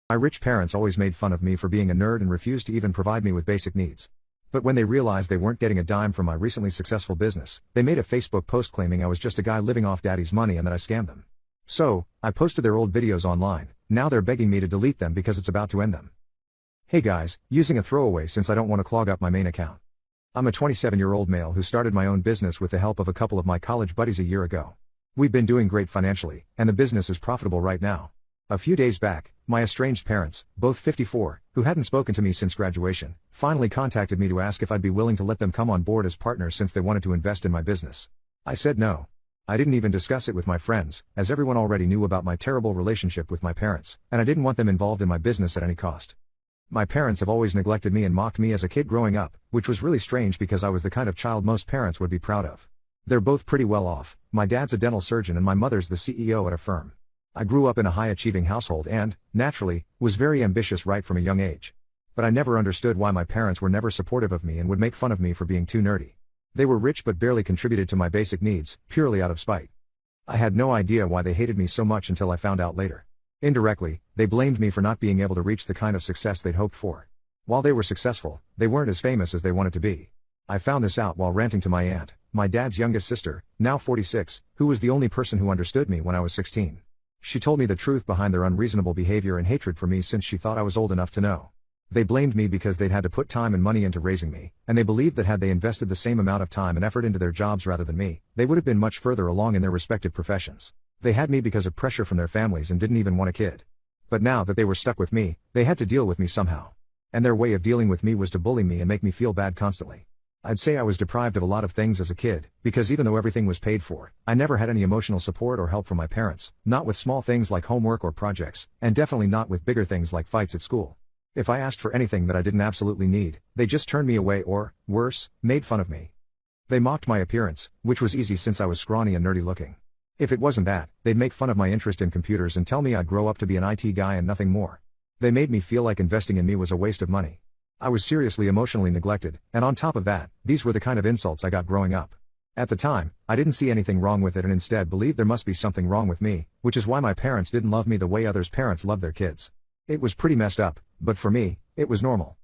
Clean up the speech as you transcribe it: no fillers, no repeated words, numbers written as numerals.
My rich parents always made fun of me for being a nerd and refused to even provide me with basic needs. But when they realized they weren't getting a dime from my recently successful business, they made a Facebook post claiming I was just a guy living off daddy's money and that I scammed them. So, I posted their old videos online. Now they're begging me to delete them because it's about to end them. Hey guys, using a throwaway since I don't want to clog up my main account. I'm a 27-year-old male who started my own business with the help of a couple of my college buddies a year ago. We've been doing great financially, and the business is profitable right now. A few days back, my estranged parents, both 54, who hadn't spoken to me since graduation, finally contacted me to ask if I'd be willing to let them come on board as partners since they wanted to invest in my business. I said no. I didn't even discuss it with my friends, as everyone already knew about my terrible relationship with my parents, and I didn't want them involved in my business at any cost. My parents have always neglected me and mocked me as a kid growing up, which was really strange because I was the kind of child most parents would be proud of. They're both pretty well off. My dad's a dental surgeon and my mother's the CEO at a firm. I grew up in a high-achieving household and, naturally, was very ambitious right from a young age. But I never understood why my parents were never supportive of me and would make fun of me for being too nerdy. They were rich but barely contributed to my basic needs, purely out of spite. I had no idea why they hated me so much until I found out later. Indirectly, they blamed me for not being able to reach the kind of success they'd hoped for. While they were successful, they weren't as famous as they wanted to be. I found this out while ranting to my aunt, my dad's youngest sister, now 46, who was the only person who understood me when I was 16. She told me the truth behind their unreasonable behavior and hatred for me since she thought I was old enough to know. They blamed me because they'd had to put time and money into raising me, and they believed that had they invested the same amount of time and effort into their jobs rather than me, they would have been much further along in their respective professions. They had me because of pressure from their families and didn't even want a kid. But now that they were stuck with me, they had to deal with me somehow. And their way of dealing with me was to bully me and make me feel bad constantly. I'd say I was deprived of a lot of things as a kid, because even though everything was paid for, I never had any emotional support or help from my parents, not with small things like homework or projects, and definitely not with bigger things like fights at school. If I asked for anything that I didn't absolutely need, they just turned me away or, worse, made fun of me. They mocked my appearance, which was easy since I was scrawny and nerdy looking. If it wasn't that, they'd make fun of my interest in computers and tell me I'd grow up to be an IT guy and nothing more. They made me feel like investing in me was a waste of money. I was seriously emotionally neglected, and on top of that, these were the kind of insults I got growing up. At the time, I didn't see anything wrong with it and instead believed there must be something wrong with me, which is why my parents didn't love me the way others' parents love their kids. It was pretty messed up, but for me, it was normal.